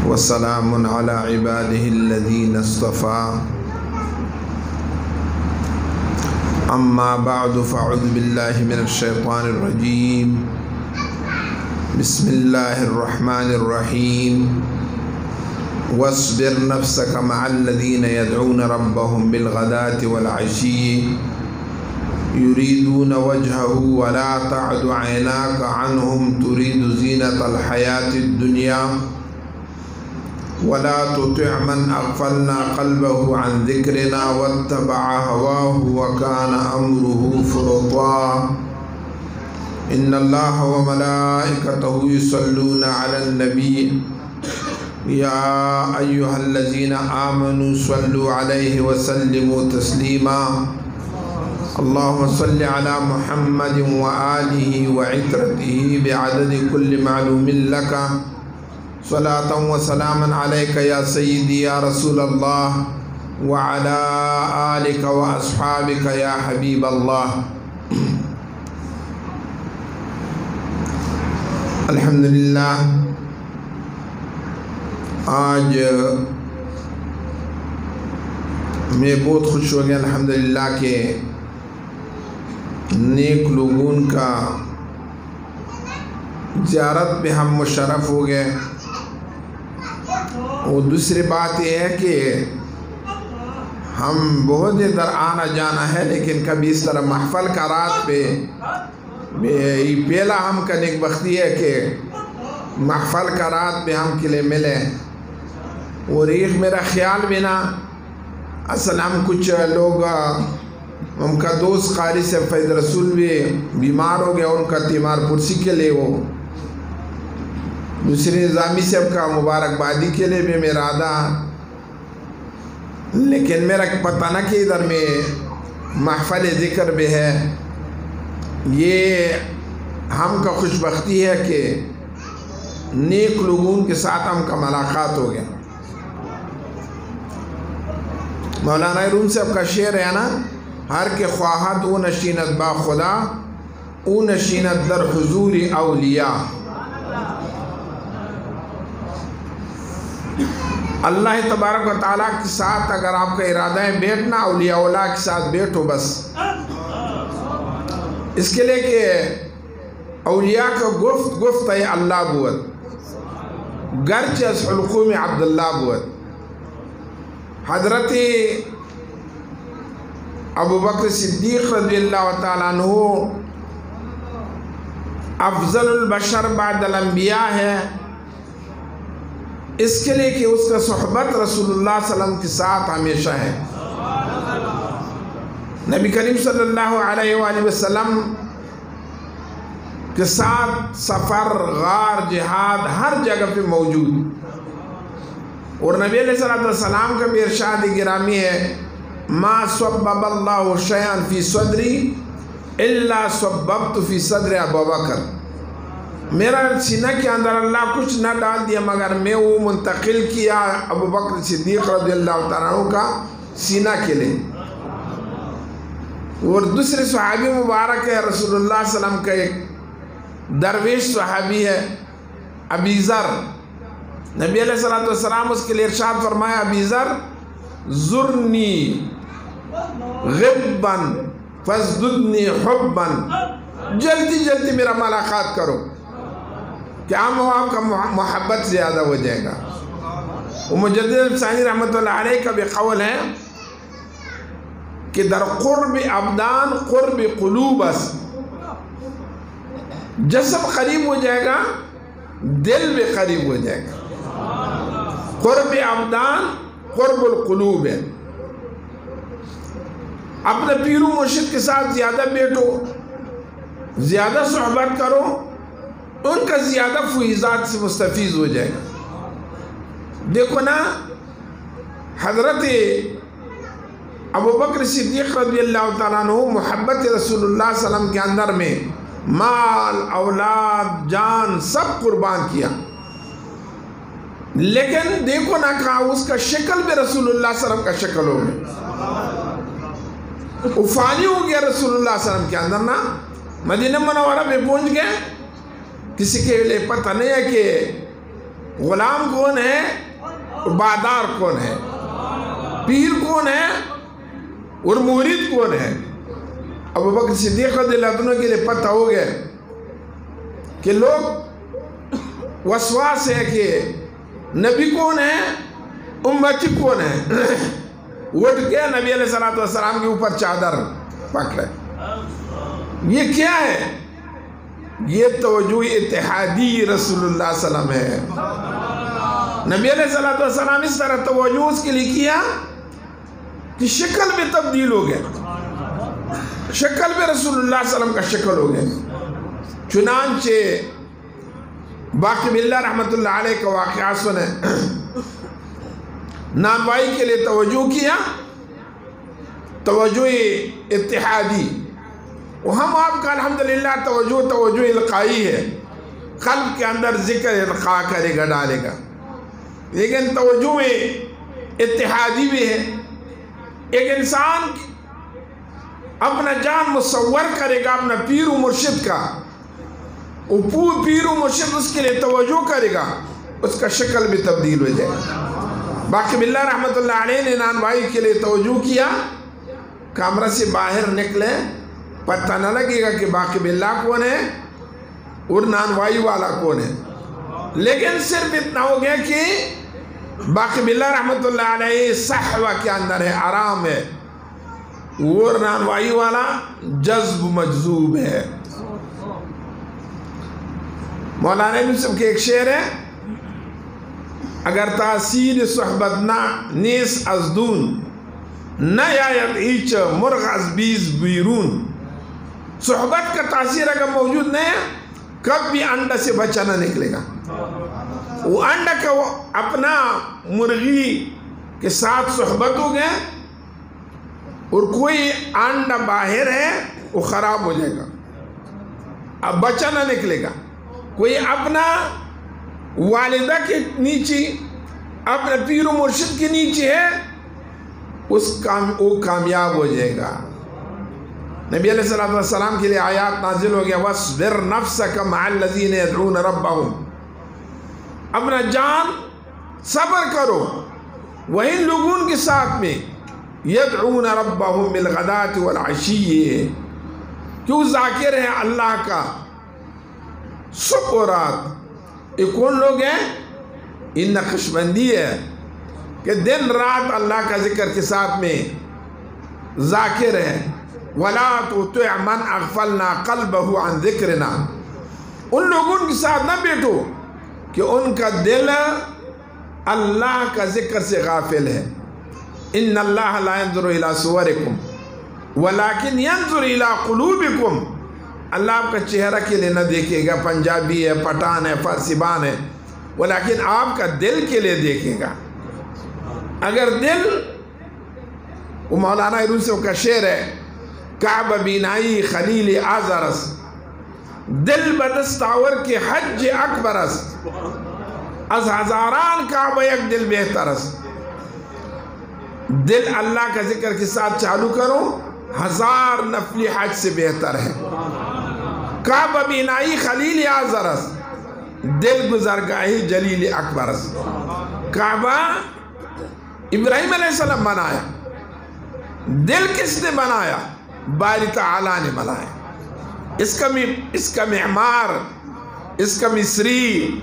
وسلام على عباده الذين اصطفى أما بعد فأعوذ بالله من الشيطان الرجيم بسم الله الرحمن الرحيم واصبر نفسك مع الذين يدعون ربهم بالغداة والعشي يريدون وجهه ولا تعد عيناك عنهم تريد زينة الحياة الدنيا ولا تطع من أغفلنا قلبه عن ذكرنا واتبع هواه وكان أمره فرطا إن الله وملائكته يصلون على النبي يا أيها الذين آمنوا صلوا عليه وسلموا تسليما اللهم صل على محمد وآله وعترته بعدد كل معلوم لك صلاة وسلاما عليك يا سيدي يا رسول الله وعلى آلك وأصحابك يا حبيب الله الحمدللہ آج میں بہت خوش ہو گیا الحمدللہ کہ نیک لوگوں کا زیارت پہ ہم مشرف ہو گئے اور دوسری بات یہ ہے کہ ہم بہت ادھر آنا جانا ہے لیکن کبھی اس طرح محفل کا رات پہ پہلا ہم کا نیک بختی ہے کہ محفل کا رات پہ ہم کے لیے ملے اور ایک میرا خیال بھی نا اصل ہم کچھ لوگ ہم کا دوست قاری سے فیض رسول بھی بیمار ہو گیا ان کا تیمار پرسی کے لیے وہ دوسری نظامی صاحب کا مبارکبادی کے لیے بھی میرا آدھا لیکن میرا پتہ نہ کہ ادھر میں محفل ذکر بھی ہے یہ ہم کا خوش بختی ہے کہ نیک لوگوں کے ساتھ ہم کا ملاقات ہو گیا مولانا روم صاحب کا شعر ہے نا ہر کے خواہد او نشینت با خدا او نشینت در حضور اولیاء اللہ تبارک و تعالیٰ کے ساتھ اگر آپ کا ارادہ ہے بیٹھنا اولیاء اللہ کے ساتھ بیٹھو بس اس کے لئے کہ اولیاء کا گفت ہے اللہ بود گرچہ اس حلقوم عبداللہ بود حضرت ابو بکر صدیق رضی اللہ تعالیٰ عنہ افضل البشر بعد الانبیاء ہے اس کے لئے کہ اس کا صحبت رسول اللہ صلی اللہ علیہ وسلم کے ساتھ ہمیشہ ہے نبی کریم صلی اللہ علیہ وآلہ وسلم کے ساتھ سفر غار جہاد ہر جگہ پہ موجود اور نبی علیہ السلام کا بھی ارشاد گرامی ہے ما صبب اللہ شیئا فی صدری الا صببت فی صدر ابو بکر میرا سینہ کے اندر اللہ کچھ نہ ڈال دیا مگر میں وہ منتقل کیا ابو بکر صدیق رضی اللہ تعالیٰ عنہ کا سینہ کے لئے اور دوسرے صحابی مبارک ہے رسول اللہ صلی اللہ علیہ وسلم کا ایک درویش صحابی ہے ابی ذر نبی علیہ السلام اس کے لئے ارشاد فرمایا ابی ذر زرنی غبا فازددنی حبا جلدی جلدی میرا ملاقات کرو کہ آپ کا محبت زیادہ ہو جائے گا وہ مجدد ثانی رحمت اللہ علیہ کا بھی قول ہے کہ در قرب ابدان قرب قلوب اس جسم قریب ہو جائے گا دل بھی قریب ہو جائے گا قرب ابدان قرب القلوب ہے اپنے پیر و مرشد کے ساتھ زیادہ بیٹھو زیادہ صحبت کرو ان کا زیادہ فیضات سے مستفیض ہو جائے گا دیکھو نا حضرت ابو بکر صدیق رضی اللہ تعالیٰ عنہ محبت رسول اللہ صلی اللہ علیہ وسلم کے اندر میں مال اولاد جان سب قربان کیا لیکن دیکھو نا کہا اس کا شکل بھی رسول اللہ صلی اللہ علیہ وسلم کا شکل ہو گیا افانی ہو گیا رسول اللہ صلی اللہ علیہ وسلم کے اندر نا مدینہ منورہ میں پہنچ گئے کسی کے لئے پتہ نہیں ہے کہ غلام کون ہے بادار کون ہے، پیر کون ہے اور مرید کون ہے۔ ابو بکر صدیق رضی اللہ عنہ کے لیے پتہ ہو گیا کہ لوگ وسواس ہے کہ نبی کون ہے امتی کون ہے، اٹھ کے نبی علیہ السلام کے اوپر چادر پکڑے۔ یہ کیا ہے؟ یہ توجہ اتحادی رسول اللہ صلی اللہ علیہ وسلم ہے۔ نبی علیہ السلام اس طرح توجہ اس کے لیے کیا کہ شکل میں تبدیل ہو گیا، شکل میں رسول اللہ صلی اللہ علیہ وسلم کا شکل ہو گیا۔ چنانچہ باقی باللہ رحمت اللہ علیہ کا واقعہ سنے، نانوائی کے لیے توجہ کیا، توجہ اتحادی، وہ ہم آپ کا الحمدللہ توجہ القائی ہے، قلب کے اندر ذکر القاء کرے گا ڈالے گا، لیکن توجہ اتحادی بھی ہے۔ ایک انسان اپنا جان مصور کرے گا اپنا پیر و مرشد کا، وہ پیر و مرشد اس کے لیے توجہ کرے گا، اس کا شکل بھی تبدیل ہو جائے گا۔ باقی باللہ رحمت اللہ علیہ نے نانوائی کے لیے توجہ کیا، کمرہ سے باہر نکلے پتہ نہ لگے گا کہ باقی باللہ کون ہے اور نانوائی والا کون ہے، لیکن صرف اتنا ہو گیا کہ باقی باللہ رحمت اللہ علیہ صحوہ کے اندر ہے، آرام ہے، اور نانوائی والا جذب مجذوب ہے۔ مولانا یوسف کے ایک شعر ہے، اگر تاثیر صحبت نیس از دون نیاید ایچ مرغ از بیز بیرون، صحبت کا تاثیر اگر موجود نہیں ہے کب بھی انڈا سے بچہ نہ نکلے گا۔ وہ انڈا کا اپنا مرغی کے ساتھ صحبت ہو گیا اور کوئی انڈا باہر ہے وہ خراب ہو جائے گا، اب بچہ نہ نکلے گا۔ کوئی اپنا والدہ کے نیچے اپنا پیر و مرشد کے نیچے ہے وہ کامیاب ہو جائے گا۔ نبی علیہ السلام کے لیے آیات نازل ہو گیا، وَاصْبِرْ نَفْسَكَ مَعَ الَّذِينَ يَدْعُونَ رَبَّهُمْ، اپنا جان صبر کرو وہی لوگوں کے ساتھ میں یدعون ربهم بالغداة والعشی، کیوں ذاکر ہے اللہ کا صبح و رات۔ یہ کون لوگ ہیں؟ ان نقشبندی ہے کہ دن رات اللہ کا ذکر کے ساتھ میں ذاکر ہے۔ وَلَا تُطِعْ مَنْ أَغْفَلْنَا قَلْبَهُ عَنْ ذِكْرِنَا، ان لوگوں کے ساتھ نہ بیٹھو کہ ان کا دل اللہ کا ذکر سے غافل ہے۔ ان اللہ لا ينظر الى صورکم ولكن ينظر الى قلوبکم، اللہ آپ کا چہرہ کے لیے نہ دیکھے گا، پنجابی ہے، پٹھان ہے، فارسی بان ہے، ولیکن آپ کا دل کے لیے دیکھے گا۔ اگر دل، وہ مولانا یوسف کا شعر ہے، کعب بینائی خلیل آزرس، دل بدستاور کے حج اکبرس، از ہزاران کعبہ یک دل بہترس۔ دل اللہ کا ذکر کے ساتھ چالو کرو، ہزار نفلی حج سے بہتر ہے۔ کعبہ بینائی خلیل آزرس، دل گزرگاہی جلیل اکبرس۔ کعبہ ابراہیم علیہ السلام بنایا، دل کس نے بنایا؟ باری تعالیٰ نے بنایا۔ اس کا معمار، اس کا مصری،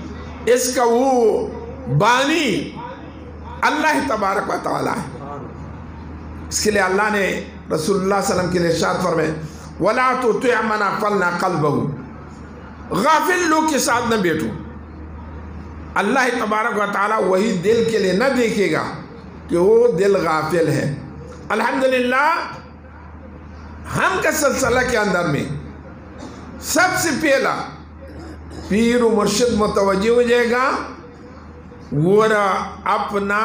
اس کا وہ بانی اللہ تبارک و تعالیٰ ہے۔ اس کے لیے اللہ نے رسول اللہ صلی اللہ علیہ وسلم کے لیے ارشاد فرمائے، وَلَا تُطِعْ مَنْ أَغْفَلْنَا قَلْبَهُ، غافل لوگ کے ساتھ نہ بیٹھو۔ اللہ تبارک و تعالیٰ وہی دل کے لیے نہ دیکھے گا کہ وہ دل غافل ہے۔ الحمدللہ ہم کا سلسلہ کے اندر میں سب سے پہلا پیر و مرشد متوجہ ہو جائے گا، وہ اپنا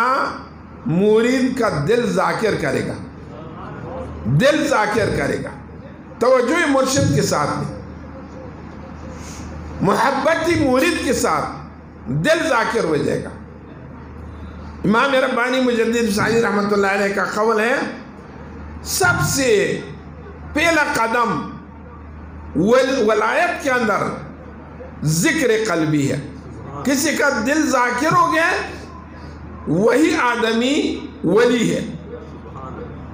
مرید کا دل ذاکر کرے گا، دل ذاکر کرے گا، توجہ مرشد کے ساتھ میں، محبتی مرید کے ساتھ دل ذاکر ہو جائے گا۔ امام ربانی مجدد سعید رحمت اللہ علیہ کا قول ہے، سب سے پہلا قدم ولایت کے اندر ذکر قلبی ہے۔ کسی کا دل ذاکر ہو گیا وہی آدمی ولی ہے.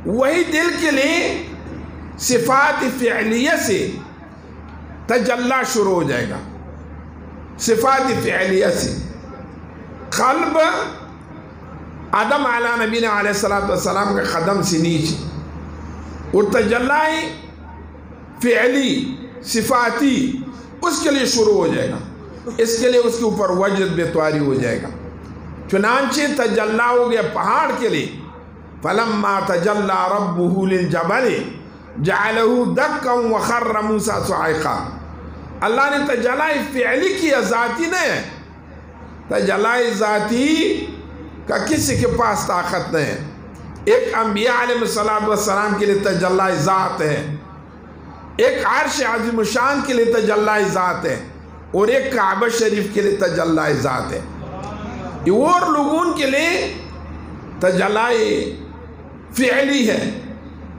وہی دل کے لیے صفات فعلیہ سے تجلی شروع ہو جائے گا. صفات فعلیہ سے قلب آدم علیہ نبینا علیہ السلام کا قدم سے نیچے، اور تجلی فعلی صفاتی اس کے لیے شروع ہو جائے گا. اس کے لیے اس کے اوپر وجد بتواری ہو جائے گا. چنانچہ تجلی ہو گیا پہاڑ کے لیے، فلما تجلی ربہ للجبل جعلہ دکا وخر موسیٰ صعقا. اللہ نے تجلی فعلی کیا، ذاتی نہیں ہے. تجلی ذاتی کا کسی کے پاس طاقت نہیں ہے. ایک انبیاء علیہ السلام کے لیے تجلی ذات ہے، ایک عرش عظیم الشان کے لیے تجلی ذات ہے، اور ایک کعبہ شریف کے لیے تجلی ذات ہے. یہ اور لوگوں کے لیے تجلی فعلی ہے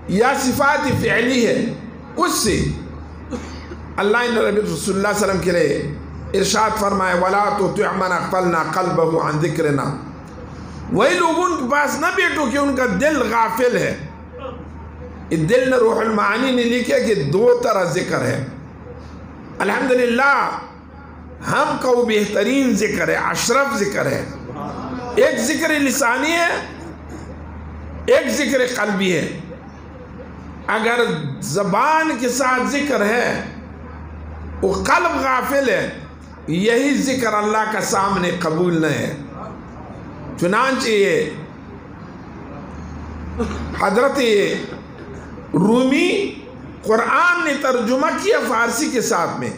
یا صفات فعلی ہے. اس سے اللہ نے رسول اللہ صلی اللہ علیہ وسلم کے لیے ارشاد فرمائے وَلَا تُطِعْ مَنْ أَغْفَلْنَا قَلْبَهُ عَنْ ذِكْرِنَا. وہی لوگوں کے پاس نہ بیٹھو کہ ان کا دل غافل ہے. اس دل نے روح المعانی نے لکھا کہ دو طرح ذکر ہے. الحمدللہ ہم کا وہ بہترین ذکر ہے، اشرف ذکر ہے. ایک ذکر لسانی ہے، ایک ذکر قلبی ہے. اگر زبان کے ساتھ ذکر ہے وہ قلب غافل ہے، یہی ذکر اللہ کا سامنے قبول نہیں ہے. چنانچہ یہ حضرت رومی قرآن نے ترجمہ کیا فارسی کے ساتھ میں.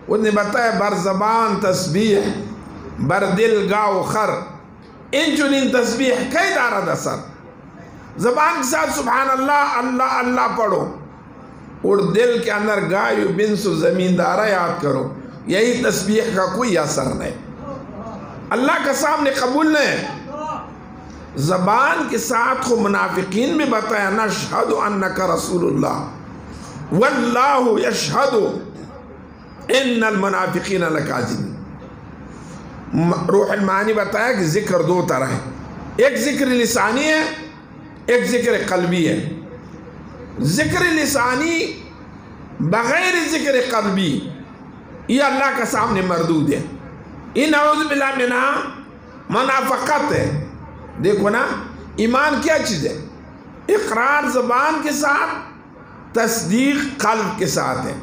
انہوں نے بتایا بر زبان تسبیح بر دل گاو خر ان چنین تسبیح کئی دارد اثر. زبان کے ساتھ سبحان اللہ اللہ اللہ پڑھو اور دل کے اندر گایو بنس و زمیندارہ یاد کرو، یہی تسبیح کا کوئی اثر نہیں، اللہ کا سامنے قبول نہیں. زبان کے ساتھ کو منافقین میں بتایا نشہد انک رسول اللہ واللہ یشہد ان المنافقین لکاذبون. روح المعانی بتایا کہ ذکر دو طرح ہے، ایک ذکر لسانی ہے، ایک ذکر قلبی ہے. ذکر لسانی بغیر ذکر قلبی یہ اللہ کا سامنے مردود ہے. یہ نعوذ باللہ منہا منافقت ہے. دیکھو نا ایمان کیا چیز ہے؟ اقرار زبان کے ساتھ، تصدیق قلب کے ساتھ ہے.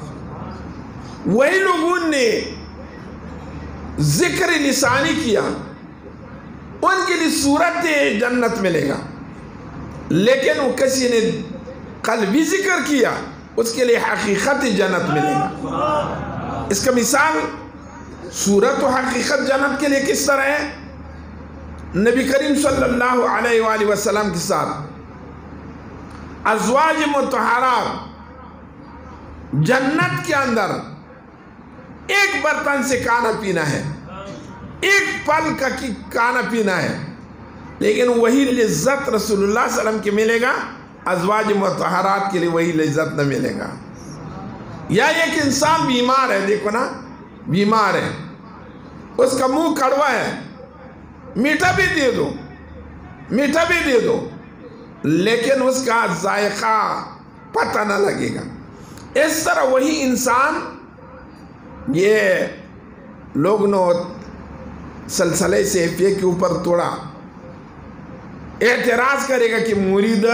وہی لوگوں نے ذکر لسانی کیا ان کے لیے صورت جنت ملے گا، لیکن وہ کسی نے قلبی ذکر کیا اس کے لیے حقیقت جنت ملے گا. اس کا مثال صورت و حقیقت جنت کے لیے کس طرح ہے؟ نبی کریم صلی اللہ علیہ وآلہ وسلم کے ساتھ ازواج مطہرات جنت کے اندر ایک برتن سے کھانا پینا ہے، ایک پل کا کھانا پینا ہے، لیکن وہی لذت رسول اللہ صلی اللہ علیہ وسلم کے ملے گا، ازواج مطہرات کے لیے وہی لذت نہ ملے گا. یا ایک انسان بیمار ہے، دیکھو نا بیمار ہے، اس کا منہ کڑوا ہے، میٹھا بھی دے دو میٹھا بھی دے دو لیکن اس کا ذائقہ پتہ نہ لگے گا. اس طرح وہی انسان یہ لوگ نو سلسلے سے کے اوپر توڑا اعتراض کرے گا کہ مرید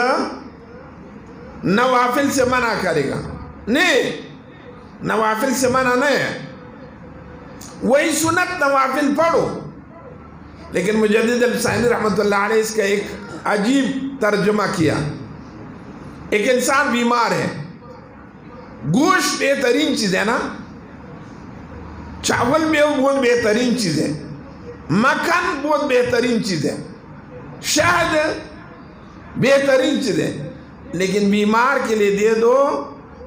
نوافل سے منع کرے گا. نہیں، نوافل سے منع نہیں ہے، وہی سنت نوافل پڑھو. لیکن مجدد الحسینی رحمۃ اللہ علیہ اس کا ایک عجیب ترجمہ کیا. ایک انسان بیمار ہے، گوشت بہترین چیز ہے نا، چاول بھی بہت بہترین چیز ہے، مکھن بہت بہترین چیز ہے، شہد بہترین چیز ہے، لیکن بیمار کے لیے دے دو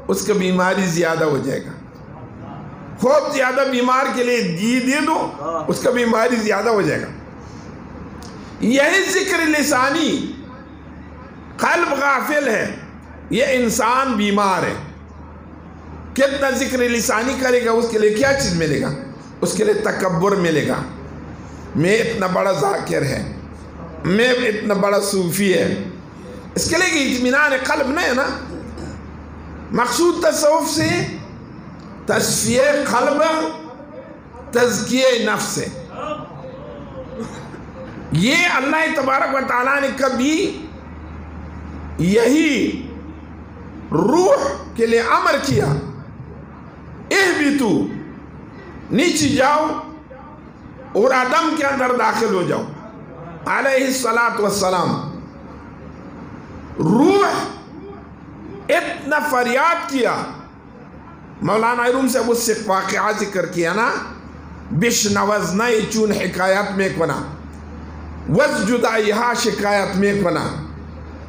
اس کا بیماری زیادہ ہو جائے گا. خوب زیادہ بیمار کے لیے گھی دے دو اس کا بیماری زیادہ ہو جائے گا. یہی ذکر لسانی قلب غافل ہے، یہ انسان بیمار ہے. کتنا ذکر لسانی کرے گا اس کے لیے کیا چیز ملے گا؟ اس کے لیے تکبر ملے گا، میں اتنا بڑا ذاکر ہے، میں اتنا بڑا صوفی ہے. اس کے لیے اطمینان قلب نہیں ہے نا. مقصود تصوف سے تصفیہ قلب، تزکیہ نفس ہے. یہ اللہ تبارک و تعالیٰ نے کبھی یہی روح کے لیے امر کیا، اہبتو، نیچے جاؤ اور آدم کے اندر داخل ہو جاؤ علیہ السلام. روح اتنا فریاد کیا. مولانا روم سے اس سے واقعہ ذکر کیا نا، بشنوزنائی چون حکایت میں کنا، وزجدائیہا شکایت میں کنا،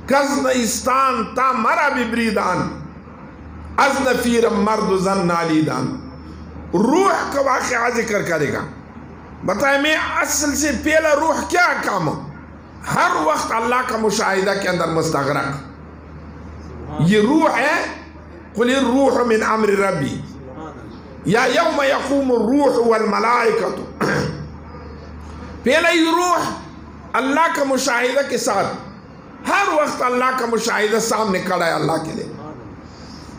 کزنستان تا مرا ببریدان، از نفیرم مرد زن نالیدان. روح کا واقعہ ذکر کرے گا. بتائیں میں اصل سے پہلا روح کیا کام ہو؟ ہر وقت اللہ کا مشاہدہ کے اندر مستغرق. یہ روح ہے، قل الروح من امر ربی، یا یوم یقوم الروح والملائکۃ. پہلا یہ روح اللہ کا مشاہدہ کے ساتھ، ہر وقت اللہ کا مشاہدہ سامنے کھڑا ہے اللہ کے لیے.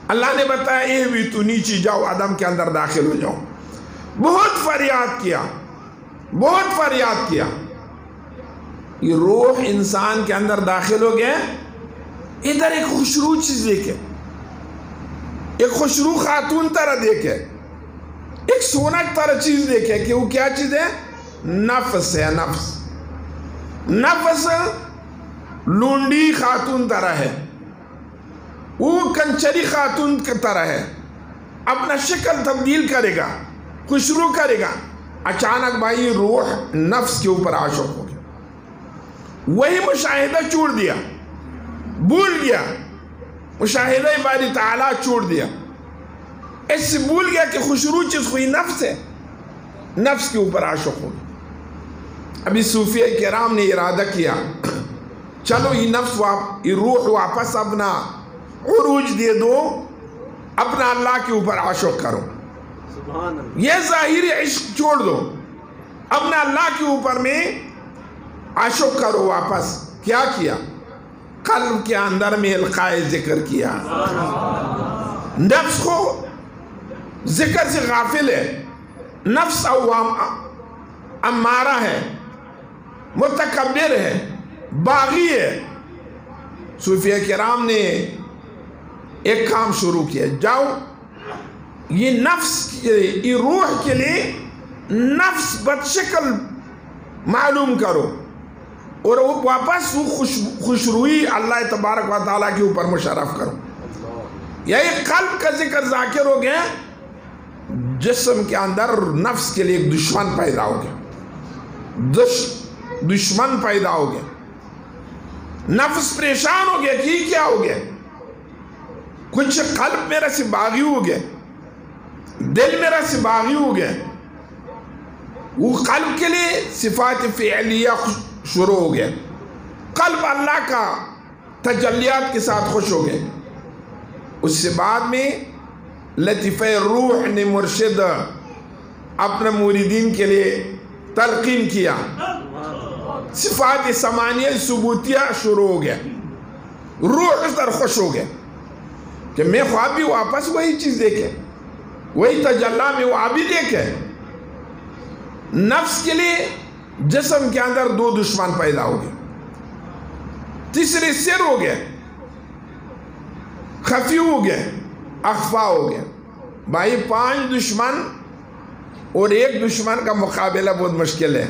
اللہ نے بتایا اے بھی تو نیچے جاؤ، آدم کے اندر داخل ہو جاؤ. بہت فریاد کیا، بہت فریاد کیا. یہ روح انسان کے اندر داخل ہو گیا. ادھر ایک خوشرو چیز دیکھے، ایک خوشرو خاتون طرح دیکھے، ایک سونک طرح چیز دیکھے کہ وہ کیا چیز ہے؟ نفس ہے. نفس نفس لونڈی خاتون طرح ہے، وہ کنچری خاتون کی طرح ہے. اپنا شکل تبدیل کرے گا، خوشرو کرے گا. اچانک بھائی روح نفس کے اوپر عاشق ہو گیا. وہی مشاہدہ چھوڑ دیا، بھول گیا. مشاہدہ باری تعالیٰ چھوڑ دیا. اس سے بھول گیا کہ خوشرو چیز کوئی نفس ہے، نفس کے اوپر عاشق ہو گیا. ابھی صوفیہ کرام نے ارادہ کیا، چلو یہ نفس یہ روح واپس اپنا عروج دے دو، اپنا اللہ کے اوپر عاشق کرو. یہ ظاہری عشق چھوڑ دو، اپنا اللہ کے اوپر میں عاشق کرو واپس. کیا کیا؟ قلب کے اندر میں القائے ذکر کیا. نفس کو ذکر سے غافل ہے. نفس امارہ ہے، متکبر ہے، باغی ہے. صوفیہ کرام نے ایک کام شروع کیا، جاؤ یہ نفس یہ روح کے لیے نفس بد شکل معلوم کرو، اور وہ واپس وہ خوشروئی اللہ تبارک و تعالیٰ کے اوپر مشرف کرو. یہی قلب کا ذکر ذاکر ہو گیا. جسم کے اندر نفس کے لیے ایک دشمن پیدا ہو گیا، دشمن پیدا ہو گیا. نفس پریشان ہو گیا کہ یہ کیا ہو گیا. کچھ قلب میرا سے باغی ہو گیا، دل میرا سے باغی ہو گیا. وہ قلب کے لیے صفات فعلیہ شروع ہو گیا. قلب اللہ کا تجلیات کے ساتھ خوش ہو گئے. اس سے بعد میں لطیفہ روح نے مرشد اپنے موریدین کے لیے تلقین کیا. صفات ثمانیہ ثبوتیہ شروع ہو گیا. روح اس طرح خوش ہو گیا کہ میں خواب بھی واپس وہی چیز دیکھے، وہی تجلی میں وہ بھی دیکھے. نفس کے لیے جسم کے اندر دو دشمن پیدا ہو گئے. تیسرے سر ہو گئے، خفی ہو گئے، اخفا ہو گئے. بھائی 5 دشمن اور ایک دشمن کا مقابلہ بہت مشکل ہے.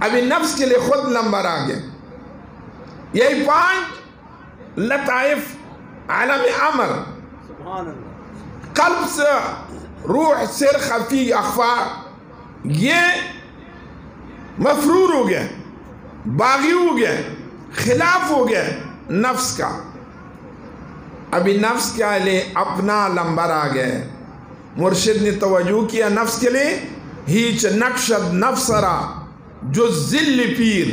ابھی نفس کے لیے خود نمبر آ گئے. یہی 5 لطائف عالم امر، قلب سے روح، سر، خفی، اخفا، یہ مفرور ہو گئے، باغی ہو گئے، خلاف ہو گئے نفس کا. ابھی نفس کے لیے اپنا نمبر آ گئے. مرشد نے توجہ کیا نفس کے لیے، ہیچ نقشد نفس را جو ذل پیر،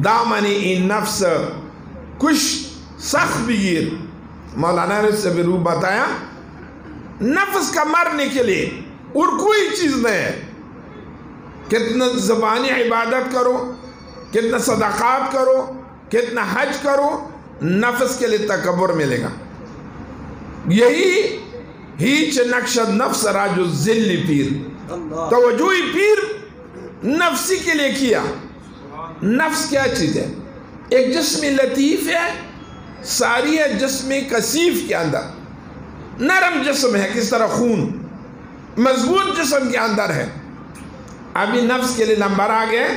دامنی این نفس کش سخت بگیر. مولانا نے سے بھی روح بتایا نفس کا مرنے کے لیے اور کوئی چیز نہیں ہے. کتنا زبانی عبادت کرو، کتنا صدقات کرو، کتنا حج کرو، نفس کے لیے تکبر ملے گا. یہی ہیچ نقشد نفس راج الذل پیر، توجہی پیر نفسی کے لیے کیا. نفس کیا چیز ہے؟ ایک جسم لطیف ہے، ساری ہے جسم کثیف کے اندر، نرم جسم ہے کس طرح خون، مضبوط جسم کے اندر ہے. ابھی نفس کے لیے نمبر آ گئے.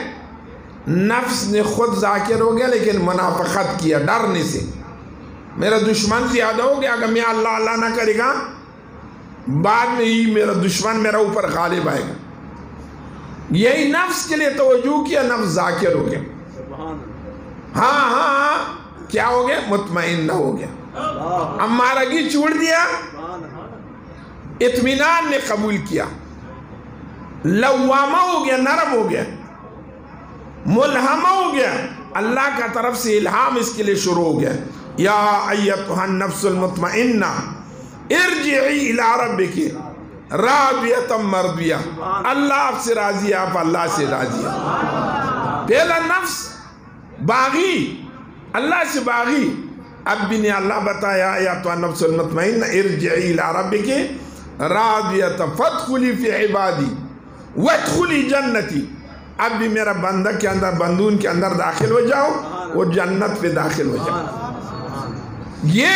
نفس نے خود ذاکر ہو گیا لیکن منافقت کیا ڈرنے سے. میرا دشمن زیادہ ہو گیا، اگر میں اللہ اللہ نہ کرے گا بعد میں ہی میرا دشمن میرا اوپر غالب آئے گا. یہی نفس کے لیے توجہ کیا، نفس ذاکر ہو گیا. ہاں کیا ہو گیا؟ مطمئن ہو گیا. امارگی چھوڑ دیا، اطمینان نے قبول کیا، لوامہ ہو گیا، نرم ہو گیا، ملہمہ ہو گیا. اللہ کا طرف سے الہام اس کے لیے شروع ہو گیا. یا ایتھا النفس المطمئنہ ارجعی الی ربک راضیۃ مرضیہ. اللہ آپ سے راضی ہے، آپ اللہ سے راضی ہے. پہلا نفس باغی، اللہ سے باغی. اب بھی نے اللہ بتایا یا تو النفس المطمئنہ ارجعی الی ربک راضیۃ فادخلی فی عبادی وادخلی جنتی. اب بھی میرا بندہ کے اندر، بندون کے اندر داخل ہو جاؤ، وہ جنت پہ داخل ہو جاؤ. یہ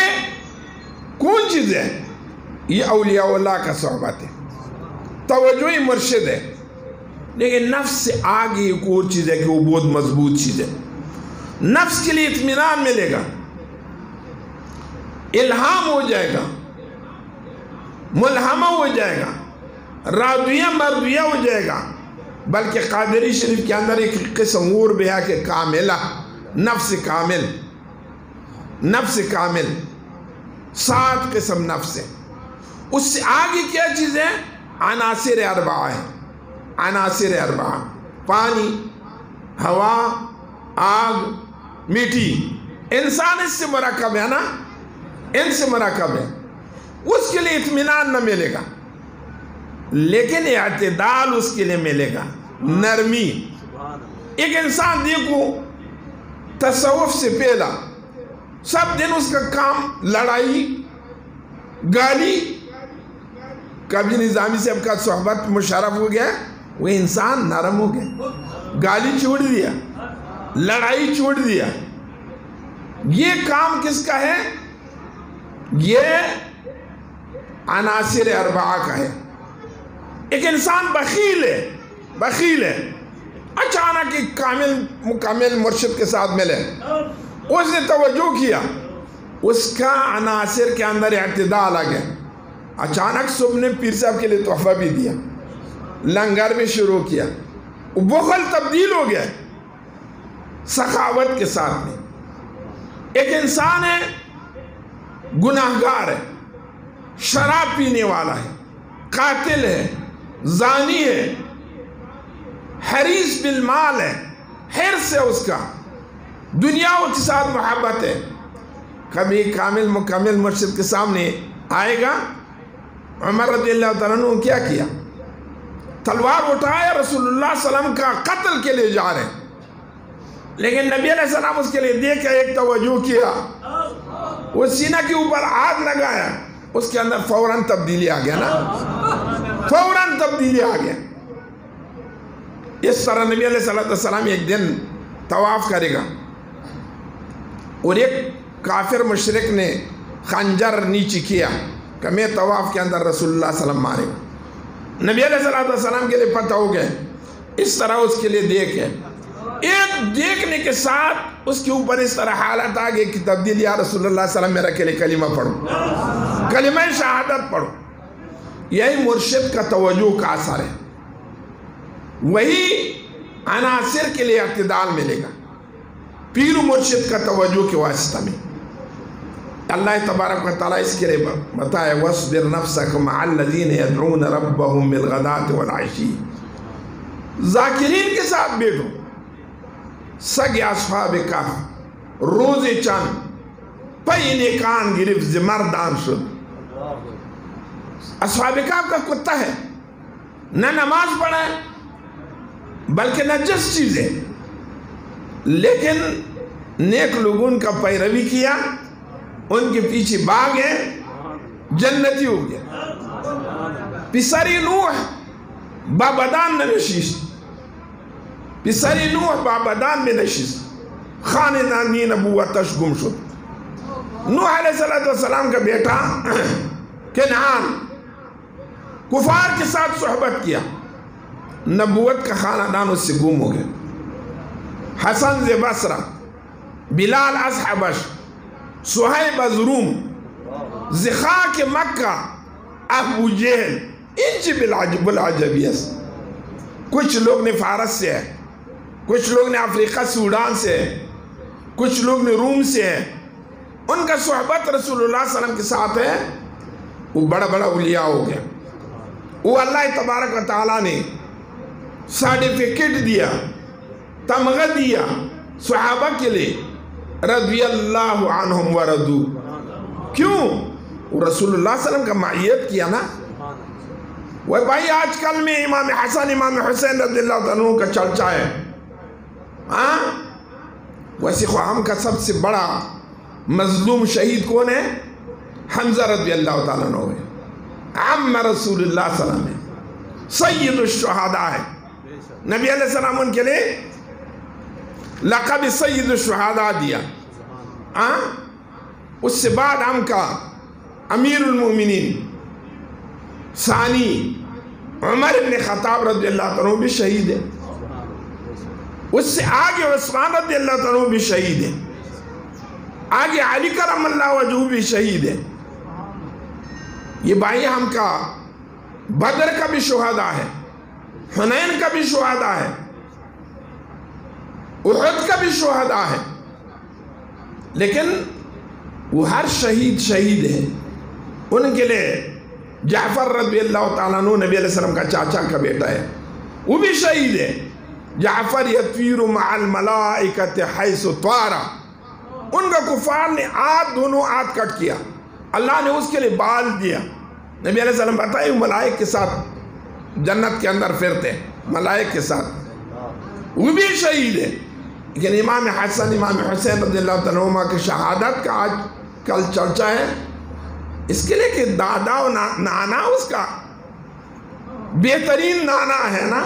کون چیز ہے؟ یہ اولیاء اللہ کا صحبت ہے، توجہ مرشد ہے. لیکن نفس سے آگے ایک اور چیز ہے کہ وہ بہت مضبوط چیز ہے. نفس کے لیے اطمینان ملے گا، الہام ہو جائے گا، ملہمہ ہو جائے گا، راضیہ مرضیہ ہو جائے گا. بلکہ قادری شریف کے اندر ایک قسم اور بھی ہے کہ کاملہ، نفس کامل. نفس کامل 7 قسم نفس ہے. اس سے آگے کیا چیز ہے؟ عناصر 4 ہے. عناصر 4: پانی، ہوا، آگ، مٹی. انسان اس سے مرکب ہے نا، ان سے مرکب ہے. اس کے لیے اطمینان نہ ملے گا، لیکن اعتدال اس کے لیے ملے گا، نرمی. ایک انسان دیکھو تصوف سے پہلا سب دن اس کا کام لڑائی، گالی. کبھی نظامی صاحب کا صحبت مشرف ہو گیا، وہ انسان نرم ہو گیا، گالی چھوڑ دیا، لڑائی چھوڑ دیا. یہ کام کس کا ہے؟ یہ عناصر 4 کا ہے. ایک انسان بخیل ہے، اچانک ایک مکمل مرشد کے ساتھ ملے، اس نے توجہ کیا، اس کا عناصر کے اندر اعتدال آ گیا. اچانک صبح نے پیر صاحب کے لیے تحفہ بھی دیا، لنگر بھی شروع کیا، بخل تبدیل ہو گیا سخاوت کے ساتھ میں. ایک انسان ہے گناہگار ہے، شراب پینے والا ہے، قاتل ہے، زانی ہے، حریص بالمال ہے، حرص ہے اس کا، دنیا کے ساتھ محبت ہے. کبھی کامل مکمل مرشد کے سامنے آئے گا. عمر رضی اللہ تعالیٰ عنہ کیا کیا؟ تلوار اٹھایا، رسول اللہ صلی اللہ علیہ وسلم کا قتل کے لیے جا رہے ہیں. لیکن نبی علیہ السلام اس کے لیے دیکھ ایک توجہ کیا، وہ سینہ کے اوپر ہاتھ لگایا، اس کے اندر فوراً تبدیلی آ گیا نا، فوراً تبدیلی آ گیا. اس طرح نبی علیہ السلام ایک دن طواف کرے گا اور ایک کافر مشرک نے خنجر نیچے کیا کہ میں طواف کے اندر رسول اللہ صلی اللہ علیہ وسلم مارے گا. نبی علیہ السلام کے لیے پتہ ہو گئے. اس طرح اس کے لیے دیکھے، ایک دیکھنے کے ساتھ اس کے اوپر اس طرح حالت آ گئی کہ تبدیل، یا رسول اللہ صلی اللہ علیہ وسلم میرا کے لیے کلمہ پڑھو، کلمہ شہادت پڑھو. یہی مرشد کا توجہ کا اثر ہے. وہی عناصر کے لیے اعتدال ملے گا پیر و مرشد کا توجہ کے واسطہ میں. اللہ تبارک و تعالیٰ اس کے لیے بتایا وَاصْبِرْ نَفْسَكَ مَعَ الَّذِينَ يَدْعُونَ رَبَّهُمْ بِالْغَدَاةِ وَالْعَشِيِّ. ذاکرین کے ساتھ بیٹھو. سگ اصحاب کہف روز چند پین کان گرفت ز مردان شد. اصحاب کہف کا کتا ہے، نہ نماز پڑھا ہے، بلکہ نجس چیزیں، لیکن نیک لوگوں کا پیروی کیا، ان کے پیچھے بھاگے، جنتی ہو گیا. پسری نوح بابدان نشست، پسری نوح بابدان میں نشست، خاندانی نبوتش گم شد. نوح علیہ السلام کا بیٹا کنعان کفار کے ساتھ صحبت کیا، نبوت کا خاندان اس سے گم ہو گیا. حسن ز بصرہ، بلال از حبش، صہیب از روم، زخاک مکہ، ابو جہل، انچ بالعجبیت. کچھ لوگ نے فارس سے ہے، کچھ لوگ نے افریقہ سوڈان سے ہے، کچھ لوگ نے روم سے ہے. ان کا صحبت رسول اللہ صلی اللہ علیہ وسلم کے ساتھ ہے. وہ بڑا بڑا اولیاء ہو گیا. وہ اللہ تبارک و تعالیٰ نے سرٹیفکیٹ دیا، تمغہ دیا صحابہ کے لیے، رضی اللہ عنہم وردو. کیوں؟ وہ رسول اللہ صلی اللہ علیہ وسلم کا معیت کیا نا. وہ بھائی آج کل میں امام حسن امام حسین رضی اللہ عنہ کا چرچا ہے. ویسے خواہم کا سب سے بڑا مظلوم شہید کون ہے؟ حمزہ رضی اللہ تعالیٰ عنہ ہے. عم رسول اللہ صلی اللہ علیہ وسلم سید الشہداء ہے. نبی علیہ السلام ان کے لئے لقب سید الشہداء دیا. اس سے بعد ہم کا امیر المومنین ثانی عمر بن خطاب رضی اللہ عنہ بھی شہید ہے. اس سے آگے عثمان رضی اللہ عنہ بھی شہید ہے. آگے علی کرم اللہ وجہہ بھی شہید ہے. یہ بھائی ہم کا بدر کا بھی شہداء ہے، حنین کا بھی شہداء ہے، احد کا بھی شہداء ہے. لیکن وہ ہر شہید ہے. ان کے لئے جعفر رضی اللہ تعالیٰ عنہ نبی علیہ السلام کا چاچا کا بیٹا ہے، وہ بھی شہید ہے. جعفر یطویر مع الملائکۃ حیث طارا. ان کا کفار نے دونوں آنکھ کٹ کیا، اللہ نے اس کے لئے بال دیا. نبی علیہ السلام بتائے ملائک کے ساتھ جنت کے اندر پھرتے، ملائک کے ساتھ. وہ بھی شہید ہے. لیکن امام حسن امام حسین رضی اللہ عنہما کی شہادت کا آج کل چرچا ہے اس کے لئے کہ دادا و نانا اس کا بہترین نانا ہے نا،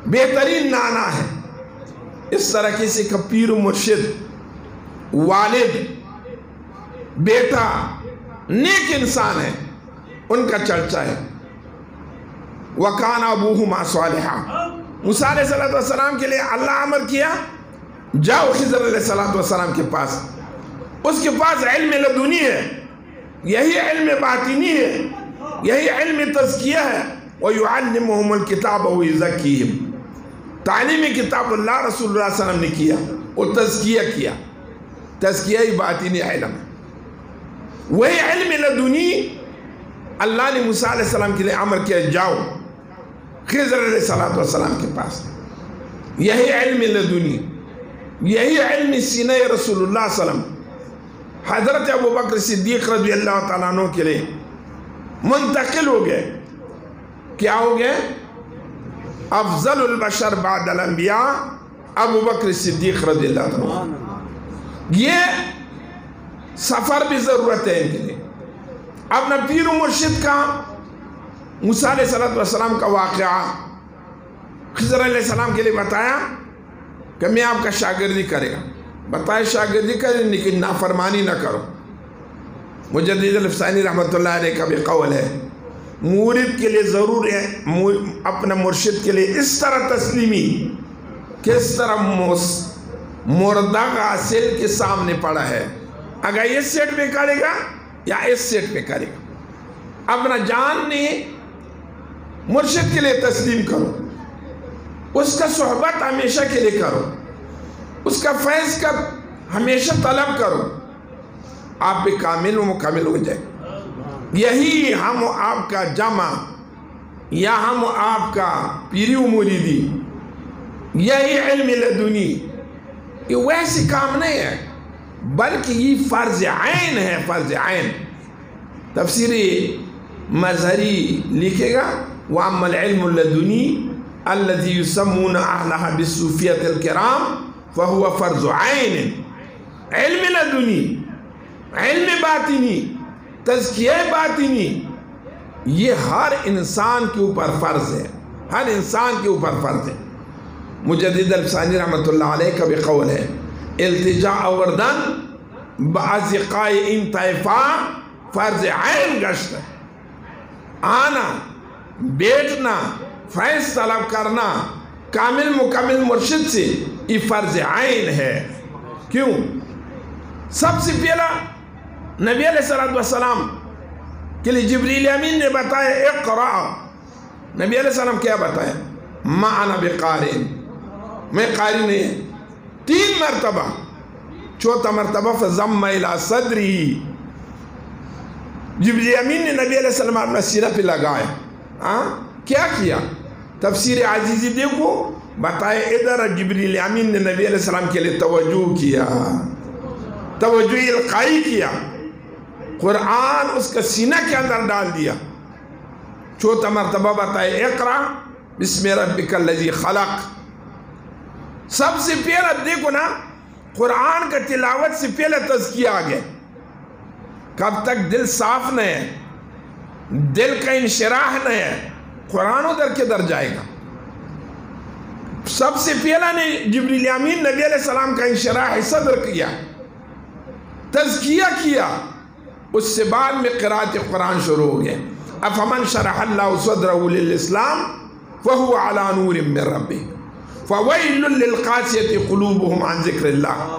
بہترین نانا ہے. اس طرح کسی کا پیر و مرشد، والد، بیٹا نیک انسان ہے، ان کا چرچا ہے. وَكَانَ أَبُوهُمَا صَالِحًا. موسیٰ علیہ السلام کے لئے اللہ امر کیا جاؤ خضر علیہ السلام کے پاس. اس کے پاس علم لدنی ہے، یہی علم باطنی ہے، یہی علم تزکیہ ہے. وَيُعَلِّمُهُمُ الْكِتَابَ وَيُزَكِّيهِمْ. تعلیم کتاب اللہ رسول اللہ صلی اللہ علیہ وسلم نے کیا اور تزکیہ کیا. تزکیہ باطنی علم ہے. وہی علم لدنی اللہ نے موسیٰ علیہ السلام کے لئے امر کیا جاؤ خضر علیہ السلام کے پاس. یہی علم لدنی، یہی علم سینہ رسول اللہ صلی اللہ علیہ وسلم حضرت ابو بکر صدیق رضی اللہ تعالیٰ عنہ کے لئے منتقل ہو گئے. کیا ہو گئے؟ افضل البشر بعد الانبیاء ابو بکر صدیق رضی اللہ عنہ. یہ سفر بھی ضرورت ہے ان کے لئے. اپنا پیر و مرشد کا موسیٰ علیہ السلام کا واقعہ خضر علیہ السلام کے لئے بتایا کہ میں آپ کا شاگردی کرے گا. بتائے شاگردی کریں لیکن نافرمانی نہ کرو. مجدد الفسانی رحمت اللہ علیہ کا بھی قول ہے مرید کے لئے ضرور ہے اپنے مرشد کے لئے اس طرح تسلیمی کس طرح مردہ غاسل کے سامنے پڑا ہے. اگر اس سیٹ پہ کرے گا یا اس سیٹ پہ کرے گا، اپنا جان نے مرشد کے لئے تسلیم کرو. اس کا صحبت ہمیشہ کے لئے کرو، اس کا فیض کا ہمیشہ طلب کرو. آپ بھی کامل و مکمل ہو جائے. یہی ہم و آپ کا جمع یا ہم و آپ کا پیری و مریدی، یہی علم لدنی، یہ ویسی کام نہیں ہے بلکہ یہ فرض عین ہے. فرض عین. تفسیری مظہری لکھے گا وَأَمَّا الْعِلْمُ اللَّدُنِي الذي يسمون أهلها بالصوفية الكرام فهو فرض عين. علم لدنی، علم باطنی، تزکیہ باطنی، یہ ہر انسان کے اوپر فرض ہے، ہر انسان کے اوپر فرض ہے. مجدد الفسانی رحمۃ اللہ علیہ کا بھی قول ہے التجاء آوردن بأزقاء ان طائفہ فرض عین گشت ہے. آنا، بیٹھنا، فیض طلب کرنا کامل مکمل مرشد سے یہ فرض عین ہے. کیوں؟ سب سے پہلا نبی علیہ السلام کے لیے جبریل امین نے بتایا اقرأ. نبی علیہ السلام کیا بتایا؟ ما انا بقارئ، میں قاری نہیں ہے. 3 مرتبہ. چوتھا مرتبہ فضم الى صدری، جبریل امین نے نبی علیہ السلام اپنا سینہ پہ لگایا. کیا کیا؟ تفسیر عزیزی دیکھو، بتائے ادھر جبریل امین نے نبی علیہ السلام کے لیے توجہ کیا، توجہ القائی کیا، قرآن اس کا سینہ کے اندر ڈال دیا. چوتھا مرتبہ بتائے اقرأ بسم ربک الذی خلق. سب سے پہلا دیکھو نا، قرآن کا تلاوت سے پہلے تزکیہ آ گیا. کب تک دل صاف نہیں ہے، دل کا انشراح نہیں ہے، قرآن ادھر کدھر جائے گا؟ سب سے پہلا نے جبریل امین نبی علیہ السلام کا انشراح صدر کیا، تزکیہ کیا، اس سے بعد میں قرأت قرآن شروع ہو گیا. افمن شرح اللہ صدرہ للاسلام فہو علی نور من ربہ فویل للقاسیۃ قلوبہم عن ذکر اللہ.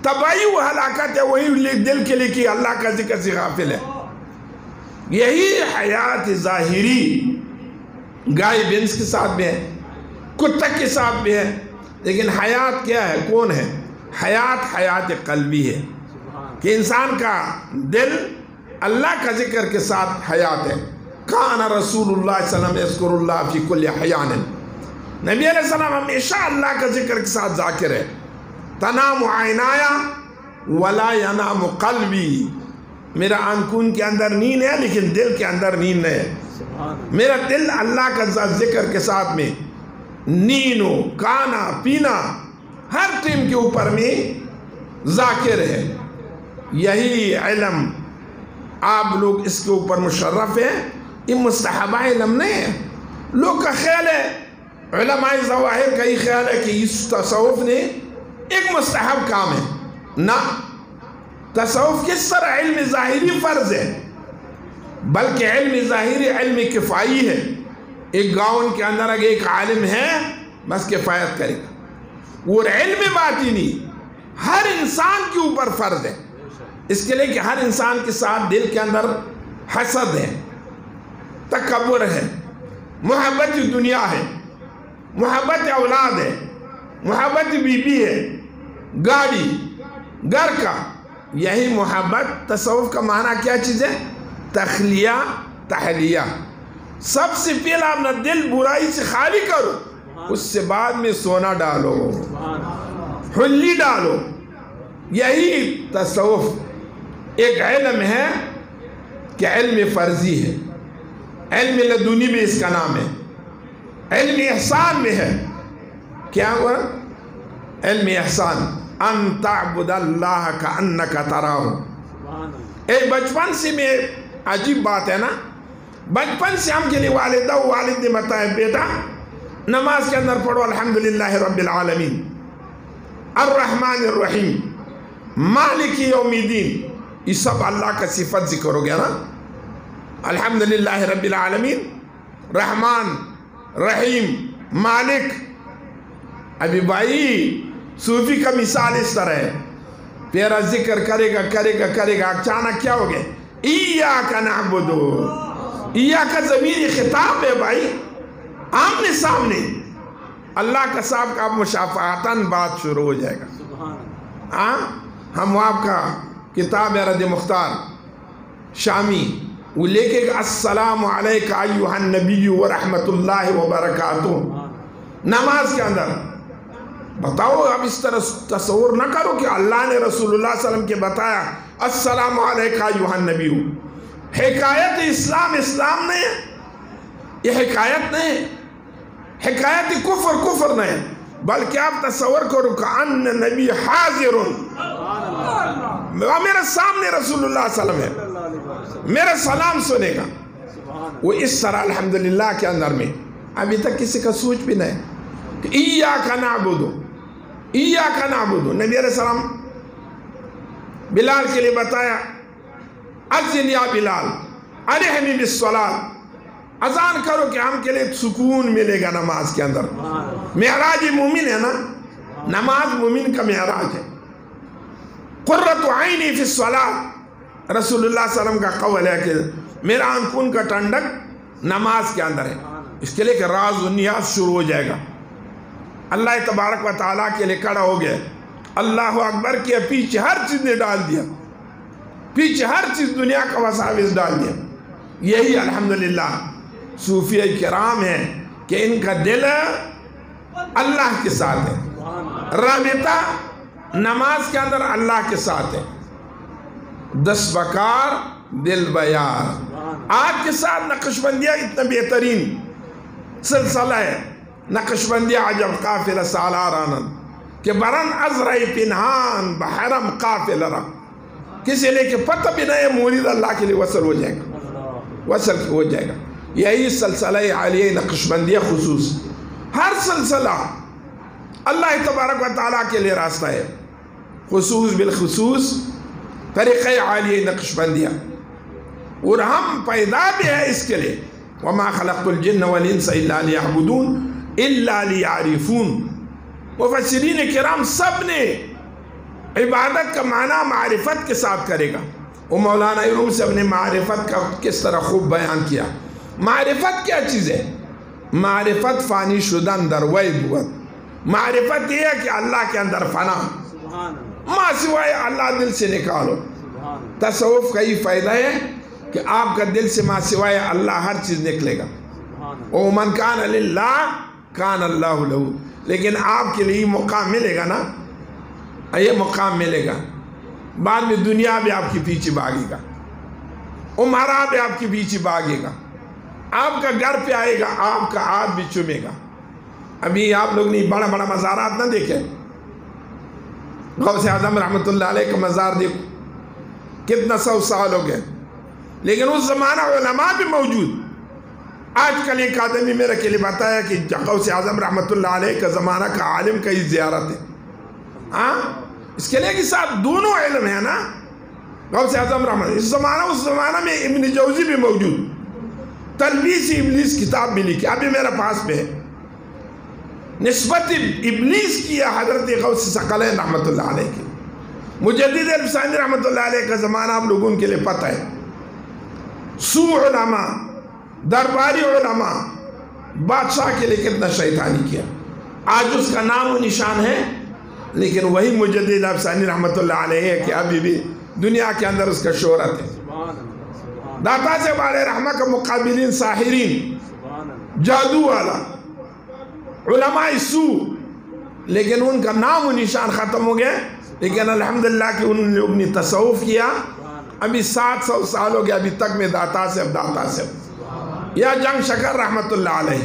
تباہی و ہلاکت ہے وہی دل کے لیے کہ اللہ کا ذکر سے غافل ہے. یہی حیات ظاہری گائے بینس کے ساتھ بھی ہے، کتک کے ساتھ بھی ہے، لیکن حیات کیا ہے؟ کون ہے؟ حیات قلبی ہے کہ انسان کا دل اللہ کا ذکر کے ساتھ حیات ہے. کان رسول اللہ صلی اللہ علیہ وسلم یذکر اللہ فی کل حیان. نبی علیہ السلام ہمیشہ اللہ کا ذکر کے ساتھ ذاکر ہے. تنام عینایا ولا ینام قلبی. میرا آنکھوں کے اندر نیند ہے لیکن دل کے اندر نیند نہیں ہے. میرا دل اللہ کا ذکر کے ساتھ میں نیندو کھانا پینا ہر ٹیم کے اوپر میں ذاکر ہے. یہی علم آپ لوگ اس کے اوپر مشرف ہیں. یہ مستحبہ علم نہیں ہے. لوگ کا خیال ہے، علماء ظواہر کا یہ خیال ہے کہ اس تصوف نے ایک مستحب کام ہے. نہ، تصوف کس طرح علم ظاہری فرض ہے، بلکہ علم ظاہری علم کفائی ہے. ایک گاؤں کے اندر اگر ایک عالم ہے بس کفایت کرے گا. وہ علم باطنی ہر انسان کے اوپر فرض ہے، اس کے لئے کہ ہر انسان کے ساتھ دل کے اندر حسد ہے، تکبر ہے، محبت دنیا ہے، محبت اولاد ہے، محبت بیوی ہے، گاڑی گھر کا. یہی محبت تصوف کا معنی کیا چیز ہے؟ تخلیہ، تحلیہ. سب سے پہلا اپنا دل برائی سے خالی کرو، اس سے بعد میں سونا ڈالو، حلی ڈالو. یہی تصوف ایک علم ہے کہ علم فرضی ہے. علم لدنی بھی اس کا نام ہے. علم احسان میں ہے. کیا ہوا؟ علم احسان ان تعبد اللہ کانک تراہ. ایک بچپن سے میں عجیب بات ہے نا، بچپن سے ہم کے لیے والدہ و والد نے بتایا بیٹا نماز کے اندر پڑھو الحمدللہ رب العالمین الرحمن الرحیم مالک یوم الدین. یہ سب اللہ کا صفت ذکر ہو گیا نا. الحمدللہ رب العالمین، رحمان، رحیم، مالک. ابھی بھائی صوفی کا مثال اس طرح ہے، پیرا ذکر کرے گا اچانک کیا ہو گئے؟ ایاک نعبد. ایاک ضمیری خطاب ہے بھائی، آمنے سامنے اللہ کا صاحب کا مشافہتاً بات شروع ہو جائے گا. ہم آپ کا کتاب رد مختار شامی وہ لے کے السلام علیکہ ایہا النبی ورحمت اللہ وبرکاتہ. نماز کے اندر بتاؤ، اب اس طرح تصور نہ کرو کہ اللہ نے رسول اللہ صلی اللہ علیہ وسلم کے بتایا السلام علیکہ ایہا النبی. حکایت اسلام نہیں ہے، یہ حکایت نہیں ہے. حکایت کفر نہیں، بلکہ آپ تصور کرو کہ ان نبی حاضر، میرے سامنے رسول اللہ صلی اللہ علیہ وسلم ہے، میرا سلام سنے گا۔ وہ اس طرح الحمدللہ کے اندر میں ابھی تک کسی کا سوچ بھی نہیں کہ ایاک نعبد، ایاک نعبد۔ نبی علیہ السلام بلال کے لیے بتایا اذن یا بلال ارحنی بالصلاۃ، اذان کرو کہ ہم کے لیے سکون ملے گا نماز کے اندر۔ معراج مومن ہے نا، نماز مومن کا معراج ہے۔ قرۃ عینی فی الصلاۃ، رسول اللہ صلی اللہ علیہ وسلم کا قول ہے کہ میرا آنکھوں کا ٹھنڈک نماز کے اندر ہے۔ اس کے لئے کہ راز و نیاز شروع ہو جائے گا، اللہ تبارک و تعالیٰ کے لئے کھڑا ہو گیا، اللہ اکبر کیا، پیچھے ہر چیز نے ڈال دیا، پیچھے ہر چیز دنیا کا وساوس ڈال دیا۔ یہی الحمدللہ صوفیہ کرام ہیں کہ ان کا دل اللہ کے ساتھ ہے، رابطہ نماز کے اندر اللہ کے ساتھ ہے، دست بکار دل بیار۔ آج کے ساتھ نقش بندیہ اتنا بہترین سلسلہ ہے، نقش بندیہ عجب قافلہ سالار آنند کہ برن ازرعی پنہان بحرم قافلہ را، کسی لے کے پتہ بھی نہیں مورید اللہ کے لئے وصل ہو جائے گا، وصل ہو جائے گا۔ یہی سلسلہ عالیہ نقش بندیہ خصوص، ہر سلسلہ اللہ تبارک و تعالیٰ کے لئے راستہ ہے، خصوص بالخصوص طریقہ عالیہ نقش بندیہ، اور ہم پیدا بھی ہے اس کے لئے۔ وَمَا خَلَقْتُ الْجِنَّ وَالْإِنسَ إِلَّا لِيَعْبُدُونَ إِلَّا لِيَعْرِفُونَ۔ مفسرین کرام سب نے عبادت کا معنی معرفت کے ساتھ کرے گا، وہ مولانا روم سے اپنے معرفت کا کس طرح خوب بیان کیا۔ معرفت کیا چیز ہے؟ معرفت فانی شدن در وی بود، معرفت یہ ہے کہ اللہ کے اندر فنا، ما سوائے اللہ دل سے نکالو۔ تصوف کا یہ فائدہ ہے کہ آپ کا دل سے ما سوائے اللہ ہر چیز نکلے گا، وَمَنْ كَانَ لِلَّهِ كَانَ اللَّهُ لَهُ۔ لیکن آپ کے لیے مقام ملے گا نا، یہ مقام ملے گا، بعد میں دنیا بھی آپ کی پیچھے بھاگے گا، عمرہ بھی آپ کی پیچھے بھاگے گا، آپ کا گھر پہ آئے گا، آپ کا ہاتھ بھی چومے گا۔ ابھی آپ لوگ نے بڑا بڑا مزارات نہ دیکھے، غوث اعظم رحمت اللہ علیہ کا مزار دیکھو، کتنا 100 سال ہو گئے، لیکن اس زمانہ علماء بھی موجود۔ آج کل ایک آدمی میرے کے لیے بتایا کہ غوث اعظم رحمت اللہ علیہ کا زمانہ کا عالم کا ہی زیارت ہے۔ اس کے لئے کہ ساتھ دونوں علم ہے نا، غوث اعظم رحمت اس زمانہ میں ابن جوزی بھی موجود، تلبیس ابلیس کتاب بھی لکھی، ابھی میرے پاس پہ ہے، نسبت ابلیس کیا حضرت غوث ثقلین رحمت اللہ علیہ کی۔ مجدد الفسانی رحمت اللہ علیہ کا زمانہ آپ لوگوں کے لئے پتہ ہے، سو علماء، درباری علماء، بادشاہ کے لئے کتنا شیطانی کیا، آج اس کا نام و نشان ہے، لیکن وہی مجدد الفسانی رحمت اللہ علیہ ہے کہ ابھی بھی دنیا کے اندر اس کا شہرت ہے۔ داتا سے علیہ رحمہ کا مقابلین ساحرین، جادو والا، علماء سو، لیکن ان کا نام و نشان ختم ہو گئے، لیکن الحمدللہ کہ انہوں نے اپنی تصوف کیا، ابھی 700 سال ہو گیا، ابھی تک میں داتا سے یا جنگ شکر رحمت اللہ علیہ۔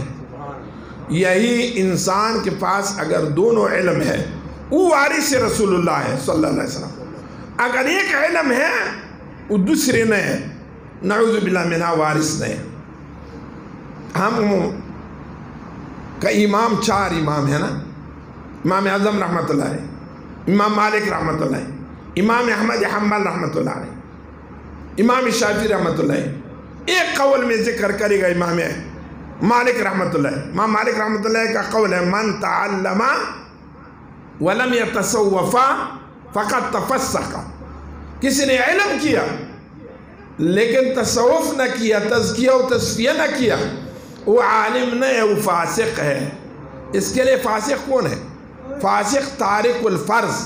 یہی انسان کے پاس اگر دونوں علم ہے، وہ وارث رسول اللہ ہے صلی اللہ علیہ وسلم۔ اگر ایک علم ہے وہ دوسرے نہیں ہے، نعوذ باللہ منہ وارث نہیں ہے۔ ہم کا امام 4 امام ہے نا، امام اعظم رحمت اللہ علیہ، امام مالک رحمت اللہ علیہ، امام احمد حنبل رحمت اللہ علیہ، امام شافعی رحمت اللہ علیہ۔ ایک قول میں ذکر کرے گا امام مالک رحمت اللہ علیہ۔ امام مالک رحمت اللہ علیہ کا قول ہے من تعلم ولم يتصوف فقد تفسق، کسی نے علم کیا لیکن تصوف نہ کیا، تزکیہ و تصفیہ نہ کیا، وہ عالم نہیں ہے، وہ فاسق ہے۔ اس کے لئے فاسق کون ہے؟ فاسق تارک الفرض،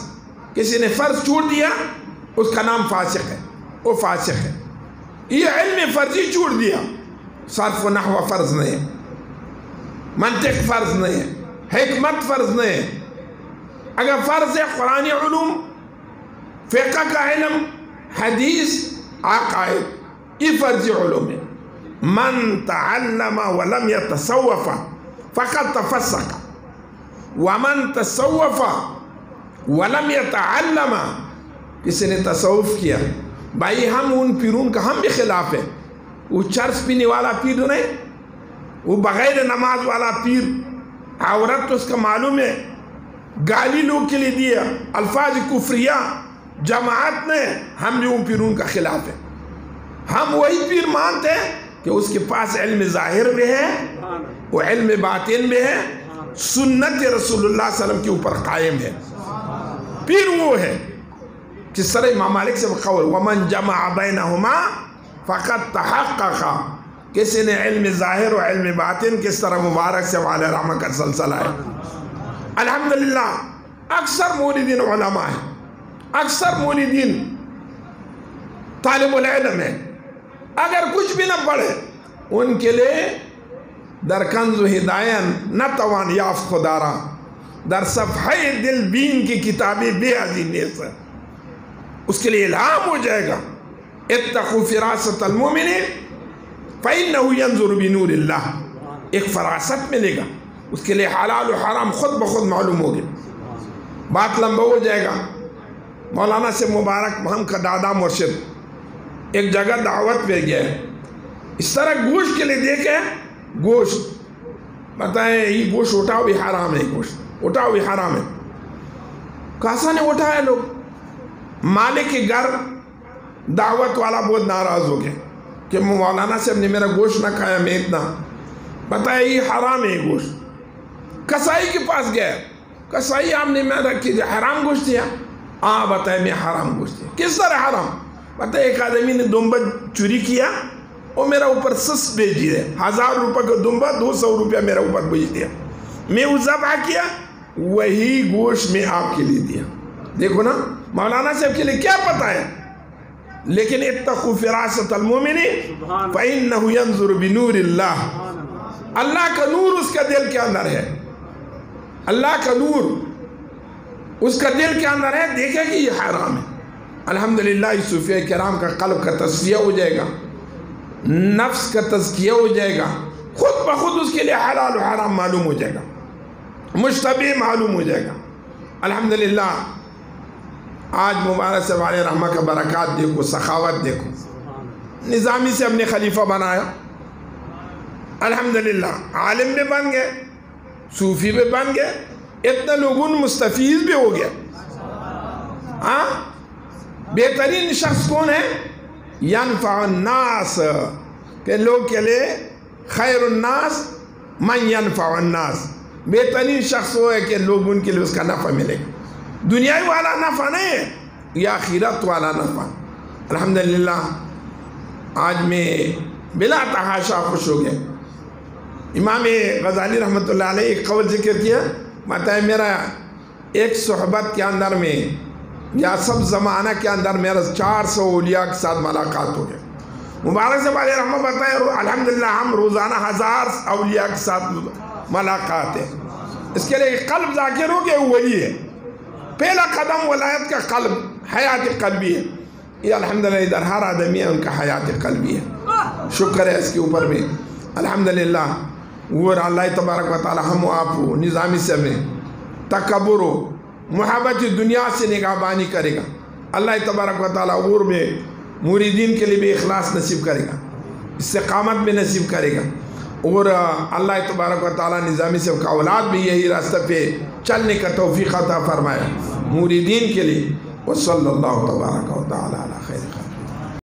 کسی نے فرض چھوڑ دیا اس کا نام فاسق ہے، وہ فاسق ہے۔ یہ علم فرضی چھوڑ دیا، صرف و نحو فرض نہیں ہے، منطق فرض نہیں ہے، حکمت فرض نہیں ہے۔ اگر فرض ہے قرآنی علوم، فقہ کا علم، حدیث، عقائد، یہ فرضی علوم ہے۔ من تعلم ولم يتصوف فقط تفسق ومن تصوف ولم يتعلم، کسی نے تصوف کیا. بھائی ہم ان پیرون کا ہم بھی خلاف ہے. وہ چرس پینے والا پیر نہیں، وہ بغیر نماز والا پیر، عورت تو اس کا معلوم ہے، گالی لوگ کے لیے دیا، الفاظ کفریہ جماعت نے، ہم بھی ان پیرون کا خلاف ہے. ہم وہی پیر مانتے ہیں کہ اس کے پاس علم ظاہر بھی ہے، وہ علم باطن بھی ہے، سنت رسول اللہ صلی اللہ علیہ وسلم کے اوپر قائم ہے. پیر وہ ہے جس طرح امام مالک سے قول ومن جمع بینہما فقط تحقق، کسی نے علم ظاہر و علم باطن، کس طرح مبارک سے علیہ رحمہ کا سلسلہ ہے. الحمدللہ اکثر موریدین علماء ہیں، اکثر موریدین طالب العلم ہیں. اگر کچھ بھی نہ پڑھے ان کے لیے در کنز و ہدایان نتوان یافت خدارا، در صفحہ دل بین کی کتابی بے عظیم نیست، اس کے لیے الہام ہو جائے گا. اتقوا فراست المومن فإنه ينظر بنور اللہ، ایک فراست ملے گا، اس کے لیے حلال و حرام خود بخود معلوم ہوگی. بات لمبا ہو جائے گا. مولانا سے مبارک ہم کا دادا مرشد ایک جگہ دعوت پہ گیا ہے، اس طرح گوشت کے لیے دیکھے، گوشت بتائیں یہ گوشت اٹھاؤ بھی حرام ہے، گوشت اٹھاؤ بھی حرام ہے. کیسا نے اٹھایا لوگ؟ مالک کے گھر دعوت والا بہت ناراض ہو گیا کہ مولانا صاحب نے میرا گوشت نہ کھایا، میں اتنا بتایا یہ حرام ہے گوشت. کسائی کے پاس گیا، کسائی آپ نے میرا حرام گوشت دیا؟ ہاں بتایا میں حرام گوشت دیا. کس طرح حرام؟ بتایا ایک آدمی نے دمبا چوری کیا اور میرا اوپر سس بھیج دیا، 1000 روپے کا دمبا 200 روپیہ میرا اوپر بھیج دیا. میں وہ ذبح کیا، وہی گوشت میں آپ کے لیے دیا. دیکھو نا مولانا صاحب کے لیے کیا پتہ ہے. لیکن اتقوا فراست المومن فإنه ينظر بنور اللہ، اللہ کا نور اس کا دل کے اندر ہے، اللہ کا نور اس کا دل کے اندر ہے، دیکھے کہ یہ حرام ہے. الحمدللہ صوفیہ کرام کا قلب کا تصفیہ ہو جائے گا، نفس کا تزکیہ ہو جائے گا، خود بخود اس کے لیے حلال و حرام معلوم ہو جائے گا، مشتبہ معلوم ہو جائے گا. الحمدللہ آج مبارک صاحب علیہ رحمہ کا برکات دیکھو، سخاوت دیکھو. نظامی سے اپنے خلیفہ بنایا، الحمدللہ عالم بھی بن گئے، صوفی بھی بن گئے، اتنا لوگوں مستفیض بھی ہو گیا. ہاں بہترین شخص کون ہے؟ ینفع الناس، کہ لوگ کے لیے خیر الناس من ینفع الناس، بہترین شخص وہ ہے کہ لوگ ان کے لیے اس کا نفع ملے گا. دنیاوی والا نفع نہیں ہے، یہ آخرت والا نفع. الحمدللہ آج میں بلا تحاشا خوش ہو گیا. امام غزالی رحمۃ اللہ علیہ ایک قول ذکر کیا، بتائے میرا ایک صحبت کے اندر میں یا سب زمانہ کے اندر میرا 400 اولیاء کے ساتھ ملاقات ہو گیا. مبارک صاحب علیہ رحمہ بتائے الحمدللہ ہم روزانہ 1000 اولیاء کے ساتھ ملاقات ہے. اس کے لیے قلب ذاکر ہو گیا ولی ہے. پہلا قدم ولایت کا قلب، حیات قلبی ہے. یہ الحمدللہ ادھر ہر آدمی ہے ان کا حیات قلبی ہے، شکر ہے اس کے اوپر میں. الحمدللہ وہ اللہ تبارک و تعالی ہم و آپ ہو نظامی سے میں تکبر و محبت دنیا سے نگہبانی کرے گا. اللہ تبارک و تعالی اور میں موریدین کے لیے بھی اخلاص نصیب کرے گا، استقامت بھی نصیب کرے گا. اور اللہ تبارک و تعالی نظامی سے کا اولاد بھی یہی راستہ پہ چلنے کا توفیق عطا فرمائے موریدین کے لیے. وصلی اللہ تبارک و تعالی